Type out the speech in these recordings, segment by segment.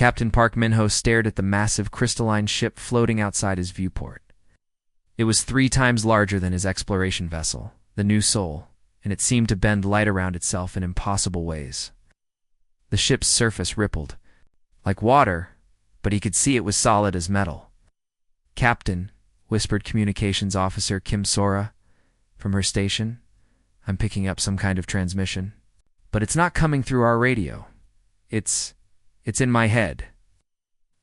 Captain Park Minho stared at the massive crystalline ship floating outside his viewport. It was 3 times larger than his exploration vessel, the New Soul, and it seemed to bend light around itself in impossible ways. The ship's surface rippled, like water, but he could see it was solid as metal. "Captain," whispered Communications Officer Kim Sora from her station, "I'm picking up some kind of transmission, but it's not coming through our radio. It's in my head."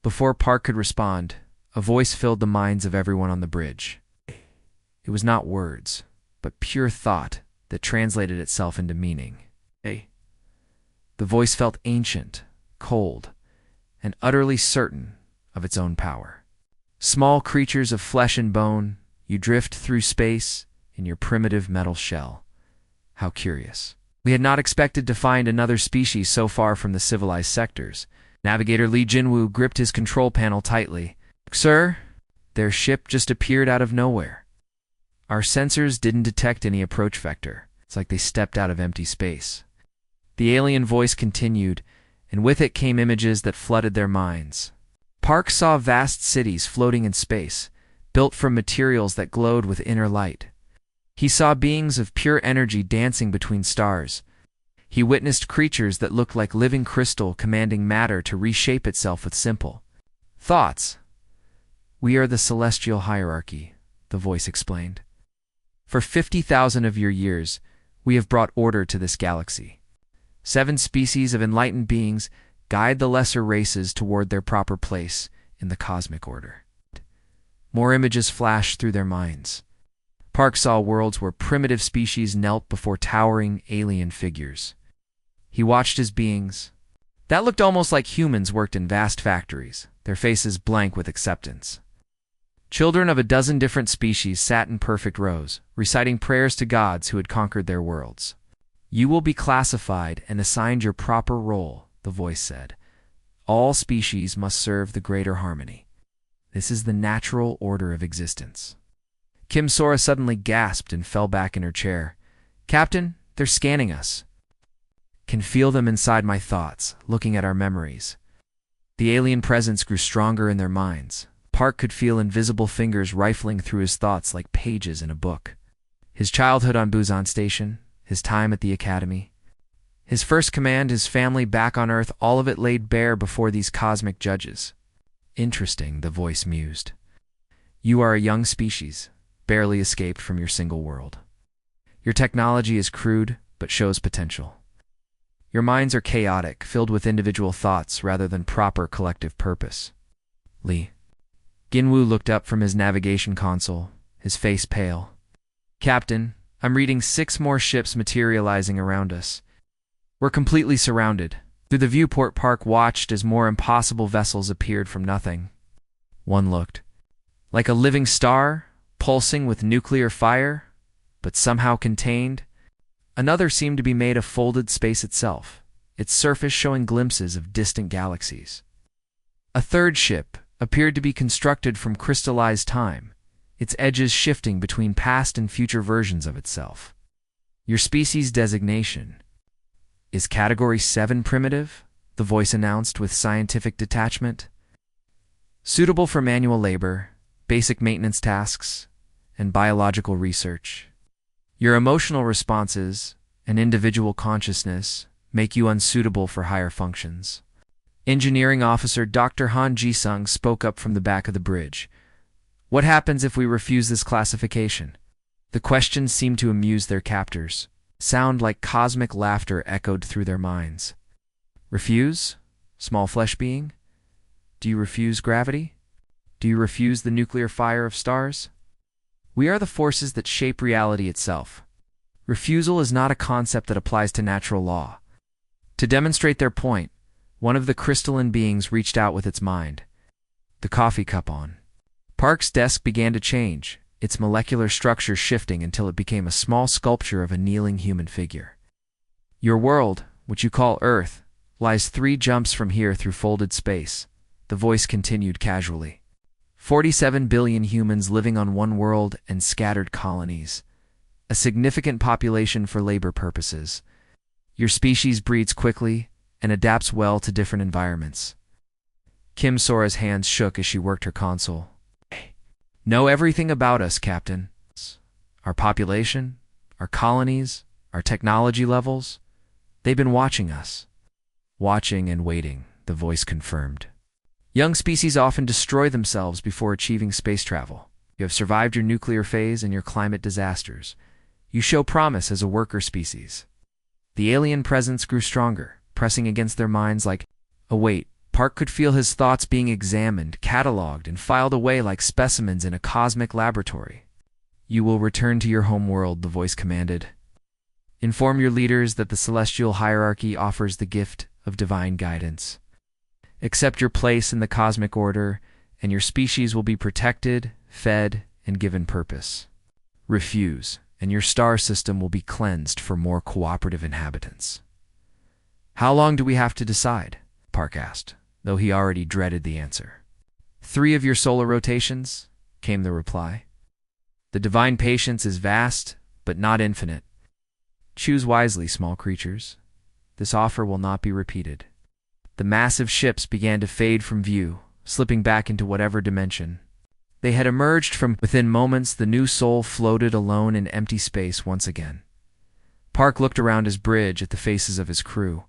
Before Park could respond, a voice filled the minds of everyone on the bridge. It was not words, but pure thought that translated itself into meaning. "Hey." The voice felt ancient, cold, and utterly certain of its own power. "Small creatures of flesh and bone, you drift through space in your primitive metal shell. How curious. We had not expected to find another species so far from the civilized sectors." Navigator Lee Jinwoo gripped his control panel tightly. "Sir, their ship just appeared out of nowhere. Our sensors didn't detect any approach vector. It's like they stepped out of empty space." The alien voice continued, and with it came images that flooded their minds. Park saw vast cities floating in space, built from materials that glowed with inner light. He saw beings of pure energy dancing between stars. He witnessed creatures that looked like living crystal commanding matter to reshape itself with simple thoughts. "We are the celestial hierarchy," the voice explained. "For 50,000 of your years, we have brought order to this galaxy. 7 species of enlightened beings guide the lesser races toward their proper place in the cosmic order." More images flashed through their minds. Park saw worlds where primitive species knelt before towering alien figures. He watched as beings that looked almost like humans worked in vast factories, their faces blank with acceptance. Children of a dozen different species sat in perfect rows, reciting prayers to gods who had conquered their worlds. "You will be classified and assigned your proper role," the voice said. "All species must serve the greater harmony. This is the natural order of existence." Kim Sora suddenly gasped and fell back in her chair. "Captain, they're scanning us. Can feel them inside my thoughts, looking at our memories." The alien presence grew stronger in their minds. Park could feel invisible fingers rifling through his thoughts like pages in a book. His childhood on Busan Station, his time at the academy, his first command, his family back on Earth, all of it laid bare before these cosmic judges. "Interesting," the voice mused. "You are a young species, barely escaped from your single world. Your technology is crude, but shows potential. Your minds are chaotic, filled with individual thoughts rather than proper collective purpose." Lee Ginwoo looked up from his navigation console, his face pale. "Captain, I'm reading 6 more ships materializing around us. We're completely surrounded." Through the viewport, Park watched as more impossible vessels appeared from nothing. One looked like a living star, pulsing with nuclear fire, but somehow contained. Another seemed to be made of folded space itself, its surface showing glimpses of distant galaxies. A third ship appeared to be constructed from crystallized time, its edges shifting between past and future versions of itself. "Your species designation is Category 7 primitive," the voice announced with scientific detachment. "Suitable for manual labor, basic maintenance tasks, and biological research. Your emotional responses and individual consciousness make you unsuitable for higher functions." Engineering Officer Dr. Han Ji-sung spoke up from the back of the bridge. "What happens if we refuse this classification?" The question seemed to amuse their captors. Sound like cosmic laughter echoed through their minds. "Refuse? Small flesh being? Do you refuse gravity? Do you refuse the nuclear fire of stars? We are the forces that shape reality itself. Refusal is not a concept that applies to natural law." To demonstrate their point, one of the crystalline beings reached out with its mind, the coffee cup on. Park's desk began to change, its molecular structure shifting until it became a small sculpture of a kneeling human figure. "Your world, which you call Earth, lies 3 jumps from here through folded space," the voice continued casually. 47 billion humans living on one world and scattered colonies. A significant population for labor purposes. Your species breeds quickly and adapts well to different environments. Kim Sora's hands shook as she worked her console. Know everything about us, Captain. Our population, our colonies, our technology levels. They've been watching us. Watching and waiting, the voice confirmed. Young species often destroy themselves before achieving space travel. You have survived your nuclear phase and your climate disasters. You show promise as a worker species. The alien presence grew stronger, pressing against their minds like, oh wait, Park could feel his thoughts being examined, cataloged, and filed away like specimens in a cosmic laboratory. You will return to your home world, the voice commanded. Inform your leaders that the celestial hierarchy offers the gift of divine guidance. Accept your place in the cosmic order, and your species will be protected, fed, and given purpose. Refuse, and your star system will be cleansed for more cooperative inhabitants. How long do we have to decide? Park asked, though he already dreaded the answer. 3 of your solar rotations, came the reply. The divine patience is vast, but not infinite. Choose wisely, small creatures. This offer will not be repeated. The massive ships began to fade from view, slipping back into whatever dimension. They had emerged from within moments. The new soul floated alone in empty space once again. Park looked around his bridge at the faces of his crew.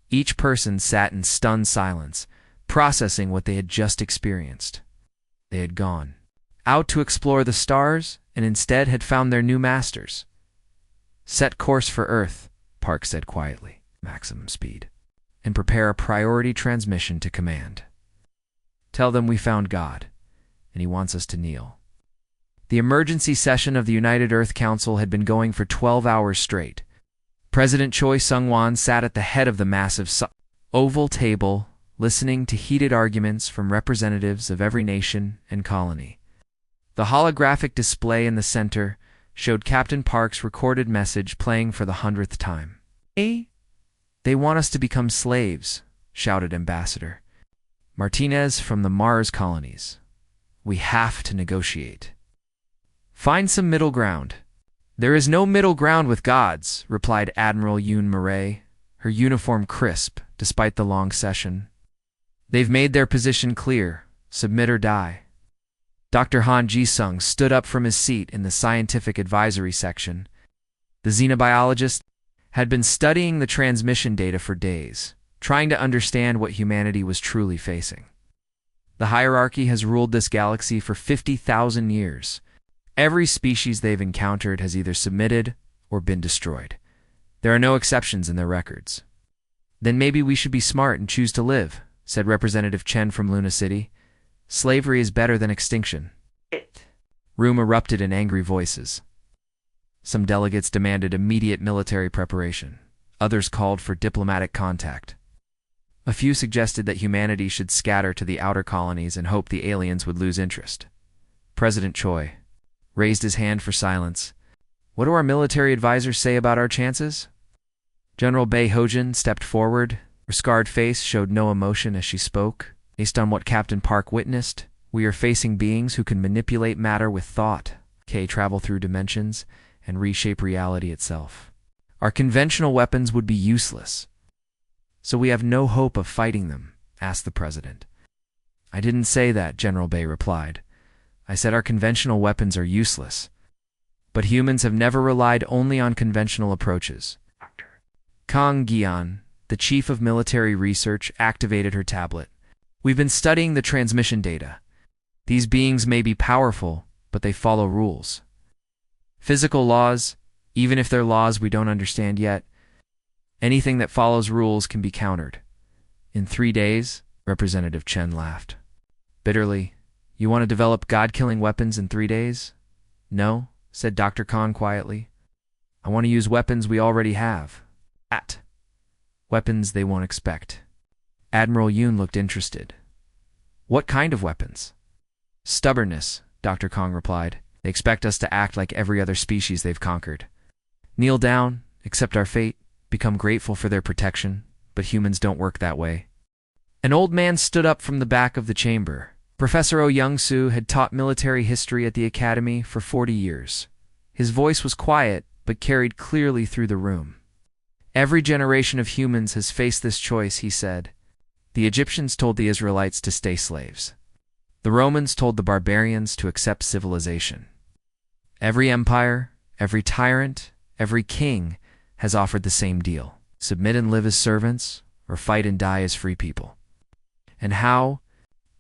Each person sat in stunned silence, processing what they had just experienced. They had gone out to explore the stars and instead had found their new masters. Set course for Earth, Park said quietly, maximum speed, and prepare a priority transmission to command. Tell them we found God, and he wants us to kneel. The emergency session of the United Earth Council had been going for 12 hours straight. President Choi Sung-won sat at the head of the massive oval table, listening to heated arguments from representatives of every nation and colony. The holographic display in the center showed Captain Park's recorded message playing for the 100th time. They want us to become slaves, shouted Ambassador Martinez from the Mars colonies. We have to negotiate. Find some middle ground. There is no middle ground with gods, replied Admiral Yoon Murray, her uniform crisp despite the long session. They've made their position clear. Submit or die. Dr. Han Ji-sung stood up from his seat in the scientific advisory section. The xenobiologist had been studying the transmission data for days, trying to understand what humanity was truly facing. The hierarchy has ruled this galaxy for 50,000 years. Every species they've encountered has either submitted or been destroyed. There are no exceptions in their records. Then maybe we should be smart and choose to live, said Representative Chen from Luna City. Slavery is better than extinction. Room erupted in angry voices. Some delegates demanded immediate military preparation. Others called for diplomatic contact. A few suggested that humanity should scatter to the outer colonies and hope the aliens would lose interest. President Choi raised his hand for silence. What do our military advisors say about our chances? General Bae Hojin stepped forward. Her scarred face showed no emotion as she spoke. Based on what Captain Park witnessed, we are facing beings who can manipulate matter with thought, travel through dimensions, and reshape reality itself. Our conventional weapons would be useless. So we have no hope of fighting them, asked the president. I didn't say that, General Bae replied. I said our conventional weapons are useless. But humans have never relied only on conventional approaches. Kang Gian, the chief of military research, activated her tablet. We've been studying the transmission data. These beings may be powerful, but they follow rules. Physical laws, even if they're laws we don't understand yet, anything that follows rules can be countered. In 3 days, Representative Chen laughed. Bitterly, you want to develop God-killing weapons in 3 days? No, said Dr. Khan quietly. I want to use weapons we already have. Weapons they won't expect. Admiral Yoon looked interested. What kind of weapons? Stubbornness, Dr. Kong replied. They expect us to act like every other species they've conquered. Kneel down, accept our fate, become grateful for their protection, but humans don't work that way. An old man stood up from the back of the chamber. Professor Oh Young-soo had taught military history at the academy for 40 years. His voice was quiet, but carried clearly through the room. Every generation of humans has faced this choice, he said. The Egyptians told the Israelites to stay slaves. The Romans told the barbarians to accept civilization. Every empire, every tyrant, every king has offered the same deal: submit and live as servants, or fight and die as free people. And how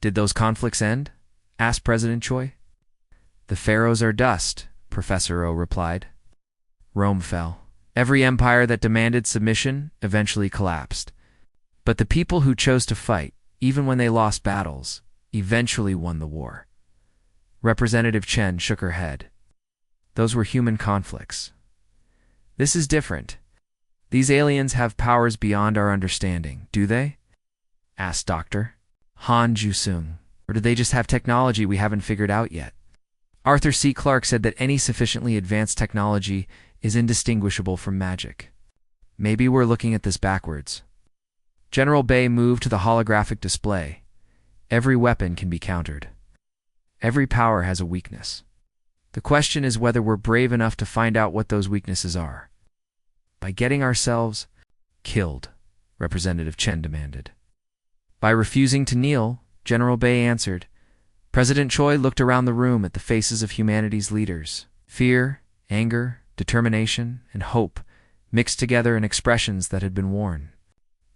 did those conflicts end? Asked President Choi. The pharaohs are dust, Professor O replied. Rome fell. Every empire that demanded submission eventually collapsed. But the people who chose to fight, even when they lost battles, eventually won the war. Representative Chen shook her head. Those were human conflicts. This is different. These aliens have powers beyond our understanding, do they? Asked Dr. Han Ju-sung. Or do they just have technology we haven't figured out yet? Arthur C. Clarke said that any sufficiently advanced technology is indistinguishable from magic. Maybe we're looking at this backwards. General Bay moved to the holographic display. Every weapon can be countered. Every power has a weakness. The question is whether we're brave enough to find out what those weaknesses are. By getting ourselves killed, Representative Chen demanded. By refusing to kneel, General Bay answered. President Choi looked around the room at the faces of humanity's leaders. Fear, anger, determination, and hope mixed together in expressions that had been worn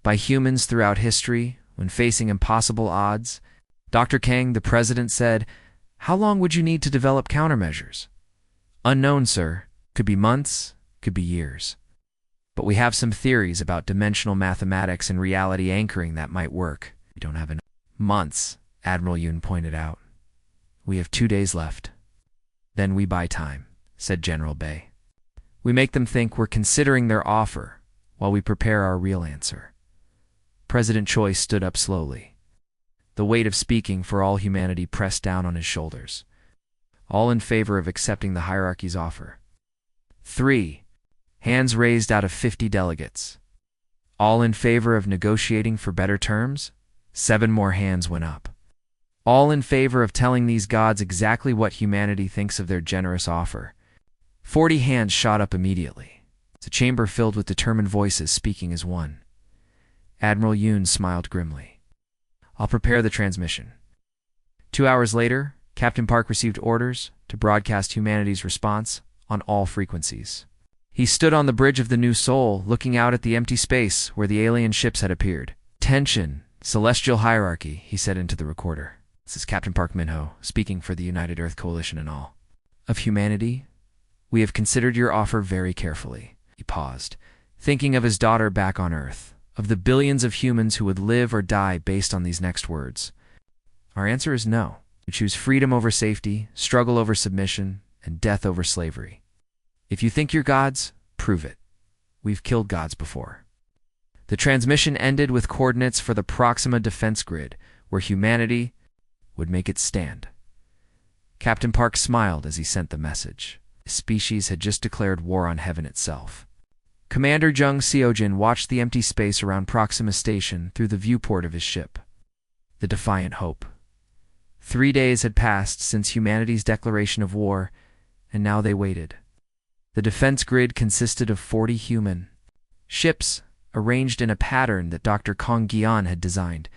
by humans throughout history when facing impossible odds. Dr. Kang, the president, said, "How long would you need to develop countermeasures?" "Unknown, sir. Could be months, could be years. But we have some theories about dimensional mathematics and reality anchoring that might work." "We don't have enough." "Months," Admiral Yoon pointed out. "We have 2 days left. Then we buy time," said General Bay. "We make them think we're considering their offer while we prepare our real answer." President Choi stood up slowly. The weight of speaking for all humanity pressed down on his shoulders. All in favor of accepting the hierarchy's offer? 3. Hands raised out of 50 delegates. All in favor of negotiating for better terms? 7 more hands went up. All in favor of telling these gods exactly what humanity thinks of their generous offer? 40 hands shot up immediately. It's a chamber filled with determined voices speaking as one. Admiral Yoon smiled grimly. "I'll prepare the transmission." 2 hours later, Captain Park received orders to broadcast humanity's response on all frequencies. He stood on the bridge of the New Seoul, looking out at the empty space where the alien ships had appeared. "Tension, celestial hierarchy," he said into the recorder. "This is Captain Park Min-ho, speaking for the United Earth Coalition and all. Of humanity, we have considered your offer very carefully." He paused, thinking of his daughter back on Earth, of the billions of humans who would live or die based on these next words. "Our answer is no. We choose freedom over safety, struggle over submission, and death over slavery. If you think you're gods, prove it. We've killed gods before." The transmission ended with coordinates for the Proxima defense grid, where humanity would make its stand. Captain Park smiled as he sent the message. His species had just declared war on heaven itself. Commander Jung Seojin watched the empty space around Proxima Station through the viewport of his ship. The defiant hope. 3 days had passed since humanity's declaration of war, and now they waited. The defense grid consisted of 40 human ships, arranged in a pattern that Dr. Kong Gian had designed,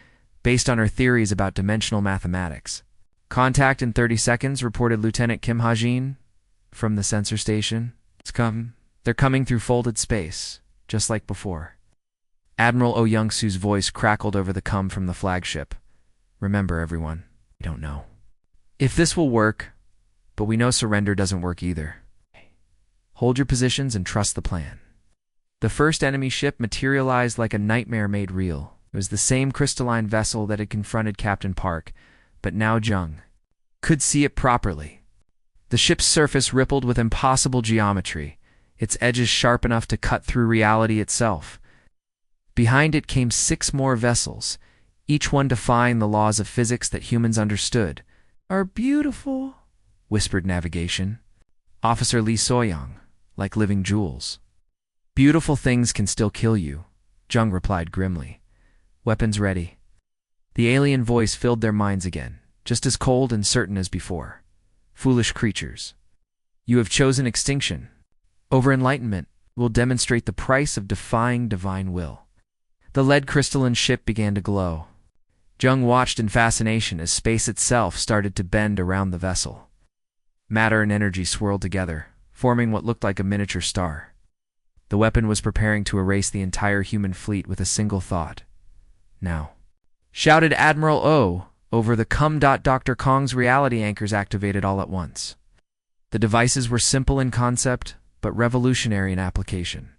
based on her theories about dimensional mathematics. "Contact in 30 seconds, reported Lieutenant Kim Ha-jin from the sensor station. They're coming through folded space, just like before." Admiral Oh Young-soo's voice crackled over the come from the flagship. "Remember, everyone, we don't know if this will work, but we know surrender doesn't work either. Hold your positions and trust the plan." The first enemy ship materialized like a nightmare made real. It was the same crystalline vessel that had confronted Captain Park, but now Jung could see it properly. The ship's surface rippled with impossible geometry, its edges sharp enough to cut through reality itself. Behind it came 6 more vessels, each one defying the laws of physics that humans understood. "Are beautiful," whispered navigation. Officer Lee Soyoung, like living jewels. "Beautiful things can still kill you," Jung replied grimly. "Weapons ready." The alien voice filled their minds again, just as cold and certain as before. "Foolish creatures. You have chosen extinction. Over enlightenment will demonstrate the price of defying divine will." The lead crystalline ship began to glow, Jung watched in fascination as space itself started to bend around the vessel. Matter and energy swirled together, forming what looked like a miniature star. The weapon was preparing to erase the entire human fleet with a single thought. Now, shouted Admiral O over the cum. Dr. Kong's reality anchors activated all at once. The devices were simple in concept, but revolutionary in application.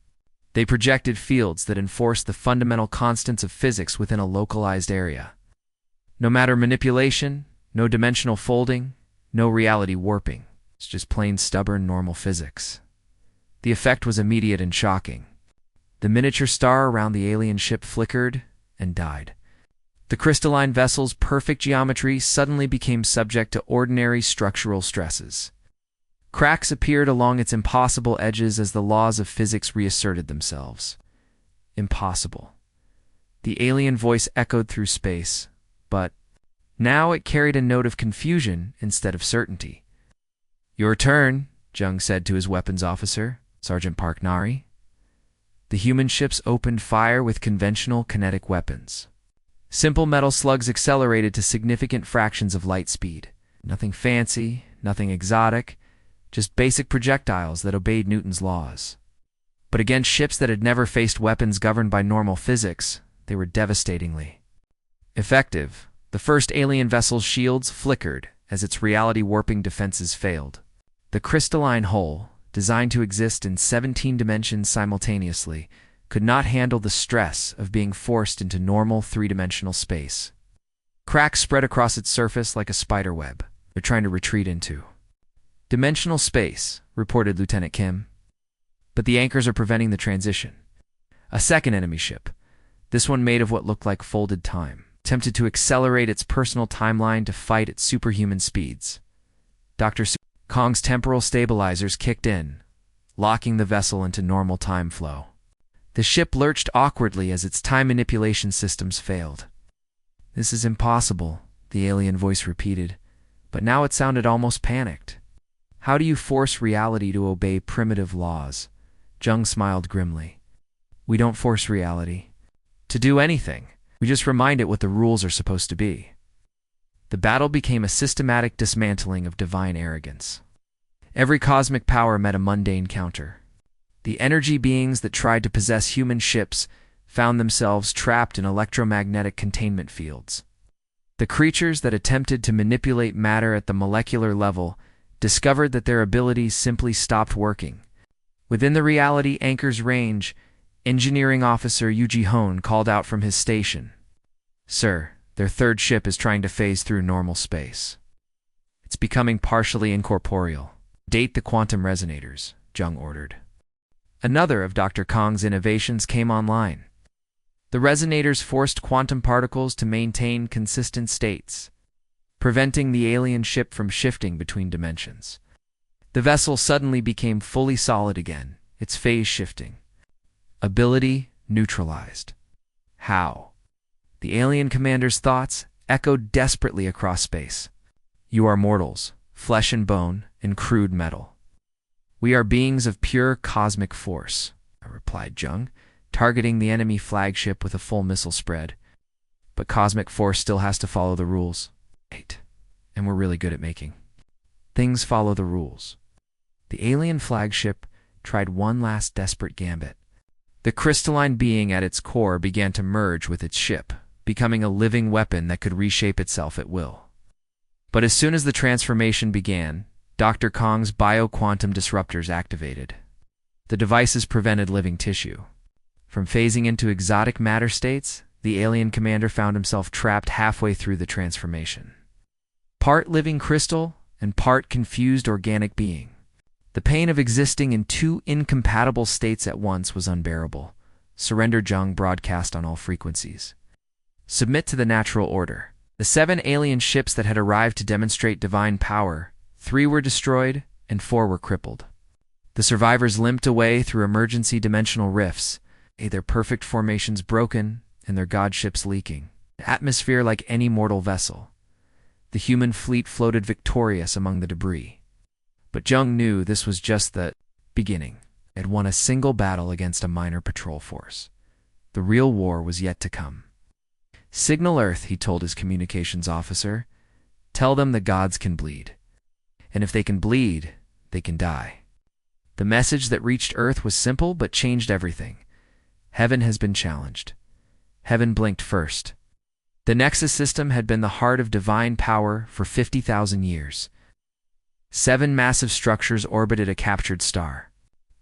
They projected fields that enforced the fundamental constants of physics within a localized area. No matter manipulation, no dimensional folding, no reality warping. It's just plain stubborn normal physics. The effect was immediate and shocking. The miniature star around the alien ship flickered and died. The crystalline vessel's perfect geometry suddenly became subject to ordinary structural stresses. Cracks appeared along its impossible edges as the laws of physics reasserted themselves. Impossible. The alien voice echoed through space, but now it carried a note of confusion instead of certainty. "Your turn," Jung said to his weapons officer, Sergeant Park Nari. The human ships opened fire with conventional kinetic weapons. Simple metal slugs accelerated to significant fractions of light speed. Nothing fancy, nothing exotic, just basic projectiles that obeyed Newton's laws. But against ships that had never faced weapons governed by normal physics, they were devastatingly effective. The first alien vessel's shields flickered as its reality-warping defenses failed. The crystalline hull, designed to exist in 17 dimensions simultaneously, could not handle the stress of being forced into normal three-dimensional space. Cracks spread across its surface like a spider web they're trying to retreat into. "Dimensional space," reported Lieutenant Kim. "But the anchors are preventing the transition." A second enemy ship, this one made of what looked like folded time, attempted to accelerate its personal timeline to fight at superhuman speeds. Dr. Kong's temporal stabilizers kicked in, locking the vessel into normal time flow. The ship lurched awkwardly as its time manipulation systems failed. "This is impossible," the alien voice repeated, but now it sounded almost panicked. "How do you force reality to obey primitive laws?" Jung smiled grimly. "We don't force reality to do anything. We just remind it what the rules are supposed to be." The battle became a systematic dismantling of divine arrogance. Every cosmic power met a mundane counter. The energy beings that tried to possess human ships found themselves trapped in electromagnetic containment fields. The creatures that attempted to manipulate matter at the molecular level discovered that their abilities simply stopped working. Within the reality anchor's range, Engineering Officer Yuji Hone called out from his station. "Sir, their third ship is trying to phase through normal space. It's becoming partially incorporeal. Date the quantum resonators," Jung ordered. Another of Dr. Kong's innovations came online. The resonators forced quantum particles to maintain consistent states, preventing the alien ship from shifting between dimensions. The vessel suddenly became fully solid again, its phase shifting. Ability neutralized. How? The alien commander's thoughts echoed desperately across space. "You are mortals, flesh and bone, and crude metal. We are beings of pure cosmic force," replied Jung, targeting the enemy flagship with a full missile spread. "But cosmic force still has to follow the rules. And we're really good at making things follow the rules." The alien flagship tried one last desperate gambit. The crystalline being at its core began to merge with its ship, becoming a living weapon that could reshape itself at will. But as soon as the transformation began, Dr. Kong's bio-quantum disruptors activated. The devices prevented living tissue from phasing into exotic matter states. The alien commander found himself trapped halfway through the transformation. Part living crystal and part confused organic being. The pain of existing in two incompatible states at once was unbearable. "Surrender," Jung broadcast on all frequencies. "Submit to the natural order." The 7 alien ships that had arrived to demonstrate divine power, 3 were destroyed and 4 were crippled. The survivors limped away through emergency dimensional rifts, their perfect formations broken and their god ships leaking. Atmosphere like any mortal vessel. The human fleet floated victorious among the debris. But Jung knew this was just the beginning. It had won a single battle against a minor patrol force. The real war was yet to come. "Signal Earth," he told his communications officer. "Tell them the gods can bleed. And if they can bleed, they can die." The message that reached Earth was simple but changed everything. Heaven has been challenged. Heaven blinked first. The Nexus system had been the heart of divine power for 50,000 years. 7 massive structures orbited a captured star,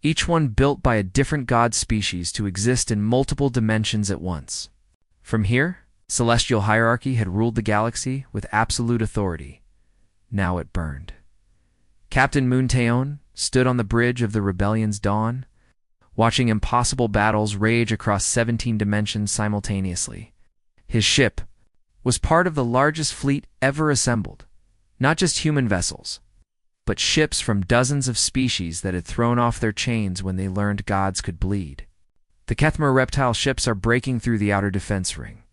each one built by a different god species to exist in multiple dimensions at once. From here, celestial hierarchy had ruled the galaxy with absolute authority. Now it burned. Captain Moonteon stood on the bridge of the rebellion's dawn, watching impossible battles rage across 17 dimensions simultaneously. His ship was part of the largest fleet ever assembled, not just human vessels, but ships from dozens of species that had thrown off their chains when they learned gods could bleed. "The Kethmer reptile ships are breaking through the outer defense ring,"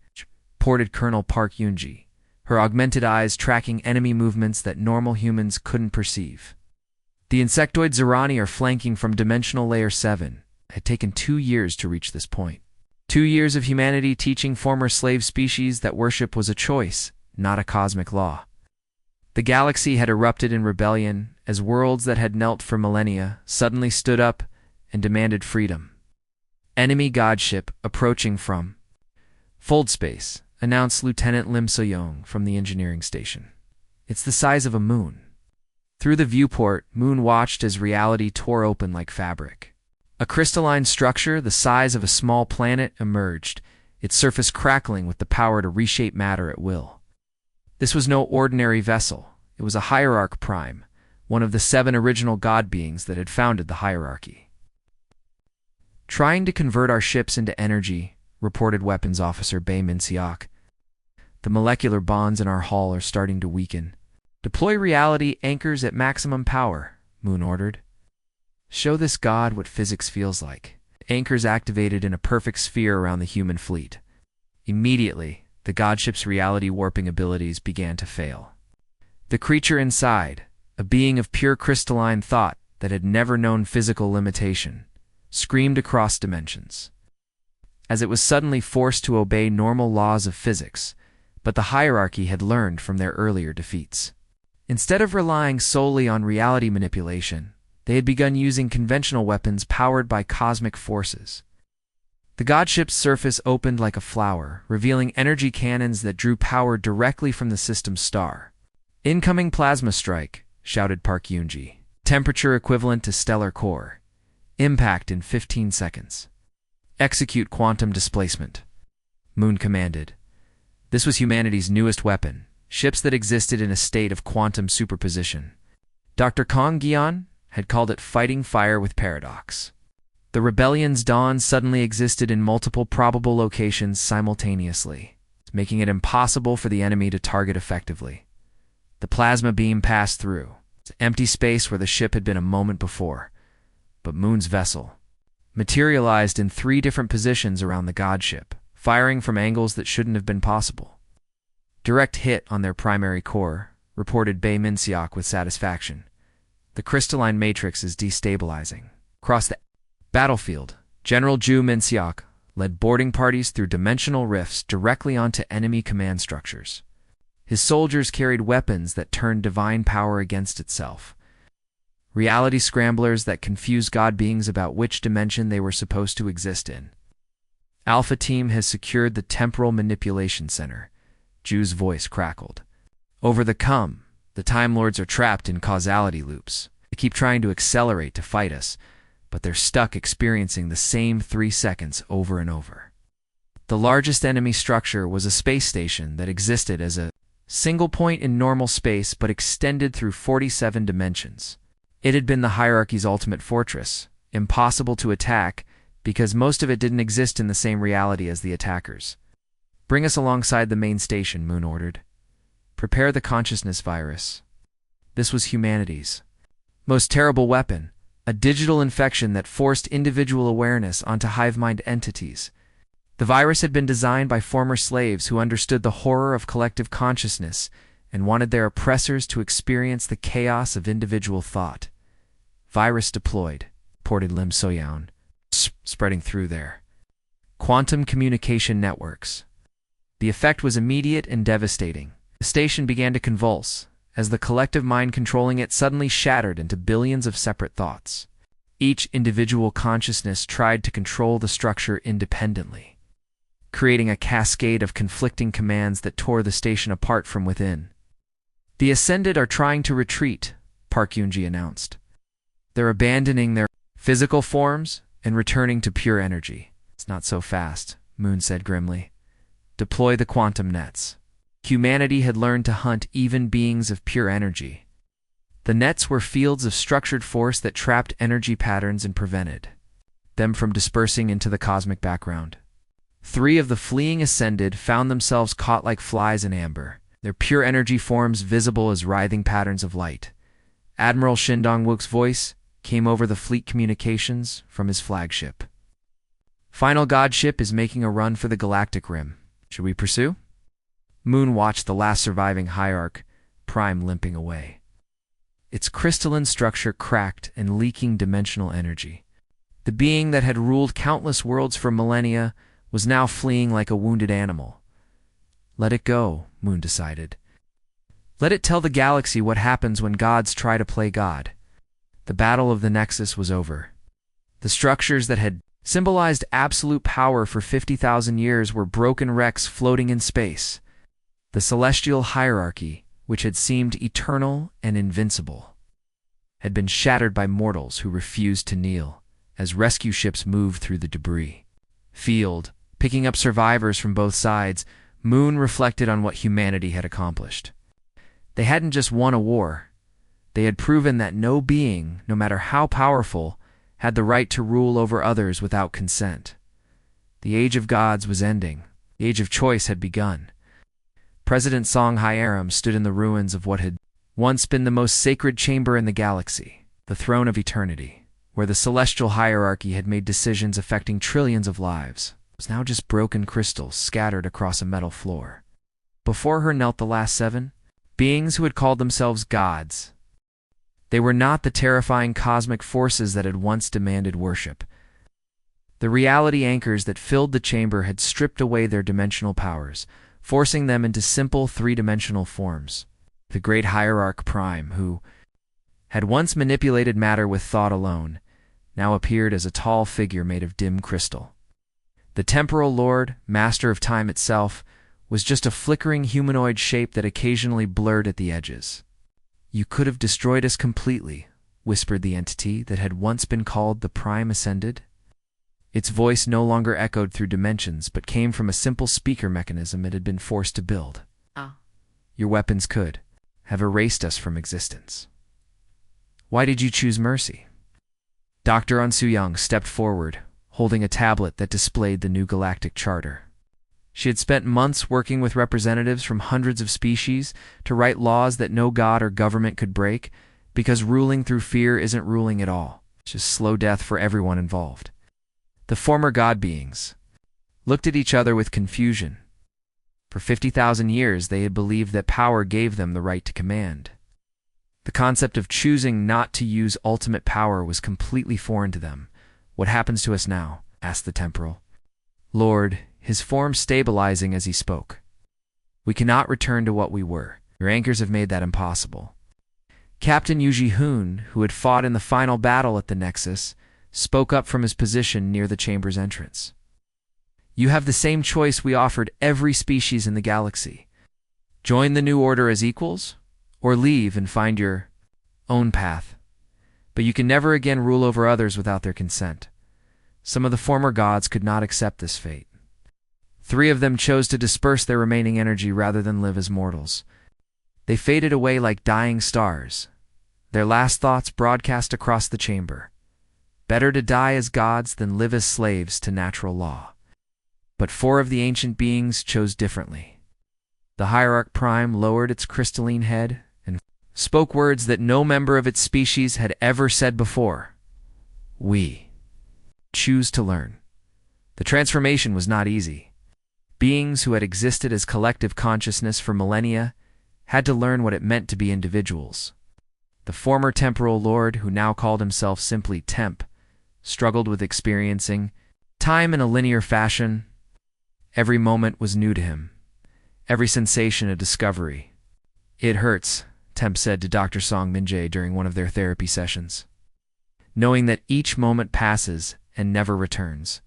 reported Colonel Park Yunji, her augmented eyes tracking enemy movements that normal humans couldn't perceive. "The insectoid Zerani are flanking from Dimensional Layer 7. It had taken 2 years to reach this point. 2 years of humanity teaching former slave species that worship was a choice, not a cosmic law. The galaxy had erupted in rebellion as worlds that had knelt for millennia suddenly stood up and demanded freedom. "Enemy godship approaching from Fold Space," announced Lieutenant Lim So-young from the engineering station. "It's the size of a moon." Through the viewport, Moon watched as reality tore open like fabric. A crystalline structure the size of a small planet emerged, its surface crackling with the power to reshape matter at will. This was no ordinary vessel. It was a hierarch prime, one of the 7 original god beings that had founded the hierarchy. "Trying to convert our ships into energy," reported Weapons Officer Bae Min-seok. "The molecular bonds in our hull are starting to weaken." "Deploy reality anchors at maximum power," Moon ordered. "Show this god what physics feels like." Anchors activated in a perfect sphere around the human fleet. Immediately, the godship's reality warping abilities began to fail. The creature inside, a being of pure crystalline thought that had never known physical limitation, screamed across dimensions, as it was suddenly forced to obey normal laws of physics, but the hierarchy had learned from their earlier defeats. Instead of relying solely on reality manipulation, they had begun using conventional weapons powered by cosmic forces. The godship's surface opened like a flower, revealing energy cannons that drew power directly from the system's star. "Incoming plasma strike," shouted Park Yunji. "Temperature equivalent to stellar core. Impact in 15 seconds. Execute quantum displacement," Moon commanded. This was humanity's newest weapon, ships that existed in a state of quantum superposition. Dr. Kong Gian had called it fighting fire with paradox. The rebellion's dawn suddenly existed in multiple probable locations simultaneously, making it impossible for the enemy to target effectively. The plasma beam passed through, empty space where the ship had been a moment before, but Moon's vessel materialized in 3 different positions around the godship, firing from angles that shouldn't have been possible. "Direct hit on their primary core," reported Bae Min-seok with satisfaction. "The crystalline matrix is destabilizing." Across the battlefield, General Ju Min-seok led boarding parties through dimensional rifts directly onto enemy command structures. His soldiers carried weapons that turned divine power against itself, reality scramblers that confused god beings about which dimension they were supposed to exist in. "Alpha Team has secured the temporal manipulation center," Ju's voice crackled. "Over the come, the Time Lords are trapped in causality loops. They keep trying to accelerate to fight us, but they're stuck experiencing the same 3 seconds over and over." The largest enemy structure was a space station that existed as a single point in normal space but extended through 47 dimensions. It had been the hierarchy's ultimate fortress, impossible to attack because most of it didn't exist in the same reality as the attackers. "Bring us alongside the main station," Moon ordered. "Prepare the consciousness virus." This was humanity's most terrible weapon, a digital infection that forced individual awareness onto hive-mind entities. The virus had been designed by former slaves who understood the horror of collective consciousness and wanted their oppressors to experience the chaos of individual thought. "Virus deployed," reported Lim So-young, spreading through there. "Quantum communication networks." The effect was immediate and devastating. The station began to convulse, as the collective mind controlling it suddenly shattered into billions of separate thoughts. Each individual consciousness tried to control the structure independently, creating a cascade of conflicting commands that tore the station apart from within. "The Ascended are trying to retreat," Park Yoon-ji announced. "They're abandoning their physical forms and returning to pure energy." "It's not so fast," Moon said grimly. "Deploy the quantum nets." Humanity had learned to hunt even beings of pure energy. The nets were fields of structured force that trapped energy patterns and prevented them from dispersing into the cosmic background. 3 of the fleeing Ascended found themselves caught like flies in amber, their pure energy forms visible as writhing patterns of light. Admiral Shin Dong-wook's voice came over the fleet communications from his flagship. "Final Godship is making a run for the Galactic Rim. Should we pursue?" Moon watched the last surviving hierarch, Prime, limping away. Its crystalline structure cracked and leaking dimensional energy. The being that had ruled countless worlds for millennia was now fleeing like a wounded animal. Let it go, Moon decided. Let it tell the galaxy what happens when gods try to play God. The battle of the Nexus was over. The structures that had symbolized absolute power for 50,000 years were broken wrecks floating in space. The celestial hierarchy, which had seemed eternal and invincible, had been shattered by mortals who refused to kneel as rescue ships moved through the debris field, picking up survivors from both sides. Moon reflected on what humanity had accomplished. They hadn't just won a war. They had proven that no being, no matter how powerful, had the right to rule over others without consent. The age of gods was ending. The age of choice had begun. President Song Hyeram stood in the ruins of what had once been the most sacred chamber in the galaxy, the throne of eternity, where the celestial hierarchy had made decisions affecting trillions of lives. It was now just broken crystals scattered across a metal floor. Before her knelt the last 7, beings who had called themselves gods. They were not the terrifying cosmic forces that had once demanded worship. The reality anchors that filled the chamber had stripped away their dimensional powers, forcing them into simple 3-dimensional forms. The great hierarch Prime, who had once manipulated matter with thought alone, now appeared as a tall figure made of dim crystal. The temporal lord, master of time itself, was just a flickering humanoid shape that occasionally blurred at the edges. "You could have destroyed us completely," whispered the entity that had once been called the Prime Ascended. Its voice no longer echoed through dimensions, but came from a simple speaker mechanism it had been forced to build. "Your weapons could have erased us from existence. Why did you choose mercy?" Dr. Un Soo-young stepped forward, holding a tablet that displayed the new galactic charter. She had spent months working with representatives from hundreds of species to write laws that no god or government could break, because ruling through fear isn't ruling at all. It's just slow death for everyone involved. The former god beings looked at each other with confusion. For 50,000 years, they had believed that power gave them the right to command. The concept of choosing not to use ultimate power was completely foreign to them. "What happens to us now?" asked the temporal lord, his form stabilizing as he spoke. "We cannot return to what we were. Your anchors have made that impossible." Captain Yu Ji-hoon, who had fought in the final battle at the Nexus, spoke up from his position near the chamber's entrance. "You have the same choice we offered every species in the galaxy. Join the new order as equals, or leave and find your own path. But you can never again rule over others without their consent." Some of the former gods could not accept this fate. 3 of them chose to disperse their remaining energy rather than live as mortals. They faded away like dying stars, their last thoughts broadcast across the chamber. Better to die as gods than live as slaves to natural law. But 4 of the ancient beings chose differently. The hierarch Prime lowered its crystalline head and spoke words that no member of its species had ever said before. "We choose to learn." The transformation was not easy. Beings who had existed as collective consciousness for millennia had to learn what it meant to be individuals. The former temporal lord, who now called himself simply Temp, struggled with experiencing time in a linear fashion. Every moment was new to him, every sensation a discovery. It hurts, Temp said to Dr. Song Min-jae during one of their therapy sessions. Knowing that each moment passes and never returns.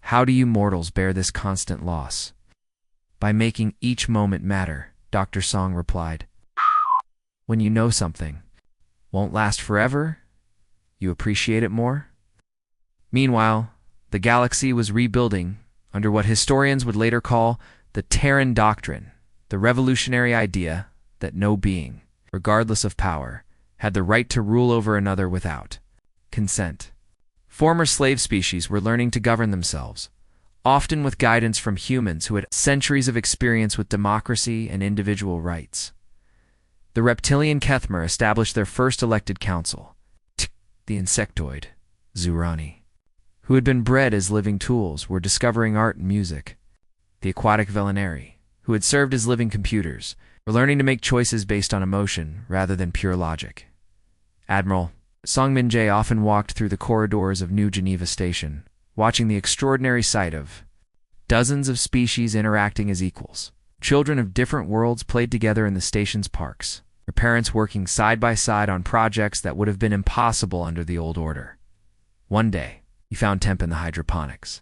How do you mortals bear this constant loss? By making each moment matter, Dr. Song replied. When you know something won't last forever, you appreciate it more? Meanwhile, the galaxy was rebuilding under what historians would later call the Terran Doctrine, the revolutionary idea that no being, regardless of power, had the right to rule over another without consent. Former slave species were learning to govern themselves, often with guidance from humans who had centuries of experience with democracy and individual rights. The reptilian Kethmer established their first elected council, the insectoid, Zurani, who had been bred as living tools, were discovering art and music. The aquatic Velinari, who had served as living computers, were learning to make choices based on emotion rather than pure logic. Admiral Song Min-jae often walked through the corridors of New Geneva Station, watching the extraordinary sight of dozens of species interacting as equals. Children of different worlds played together in the station's parks, their parents working side by side on projects that would have been impossible under the old order. One day, he found Temp in the hydroponics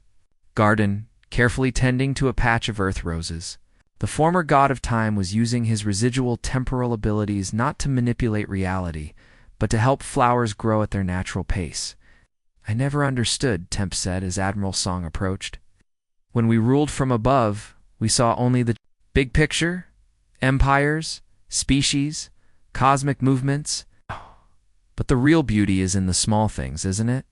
garden, carefully tending to a patch of earth roses. The former god of time was using his residual temporal abilities not to manipulate reality, but to help flowers grow at their natural pace. I never understood, Temp said as Admiral Song approached. When we ruled from above, we saw only the big picture, empires, species, cosmic movements. But the real beauty is in the small things, isn't it?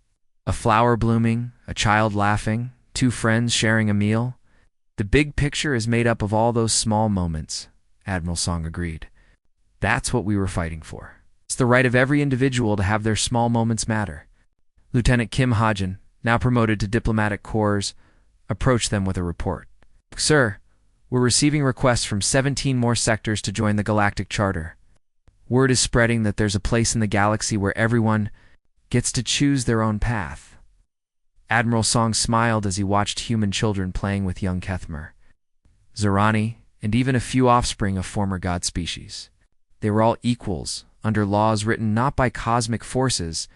A flower blooming, a child laughing, two friends sharing a meal. The big picture is made up of all those small moments, Admiral Song agreed. That's what we were fighting for. It's the right of every individual to have their small moments matter. Lieutenant Kim Ha-jin, now promoted to diplomatic corps, approached them with a report. Sir, we're receiving requests from 17 more sectors to join the Galactic Charter. Word is spreading that there's a place in the galaxy where everyone gets to choose their own path. Admiral Song smiled as he watched human children playing with young Kethmer, Zurani, and even a few offspring of former god species. They were all equals, under laws written not by cosmic forces,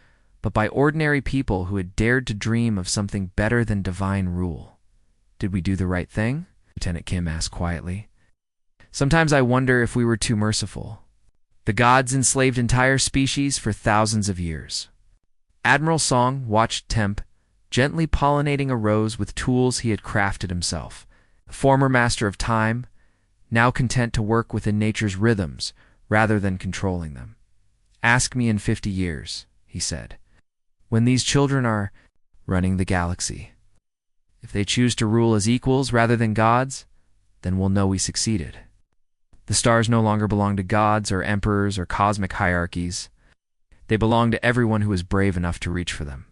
but by ordinary people who had dared to dream of something better than divine rule. Did we do the right thing? Lieutenant Kim asked quietly. Sometimes I wonder if we were too merciful. The gods enslaved entire species for thousands of years. Admiral Song watched Temp gently pollinating a rose with tools he had crafted himself. The former master of time, now content to work within nature's rhythms rather than controlling them. Ask me in 50 years, he said, when these children are running the galaxy. If they choose to rule as equals rather than gods, then we'll know we succeeded. The stars no longer belong to gods or emperors or cosmic hierarchies. They belong to everyone who is brave enough to reach for them.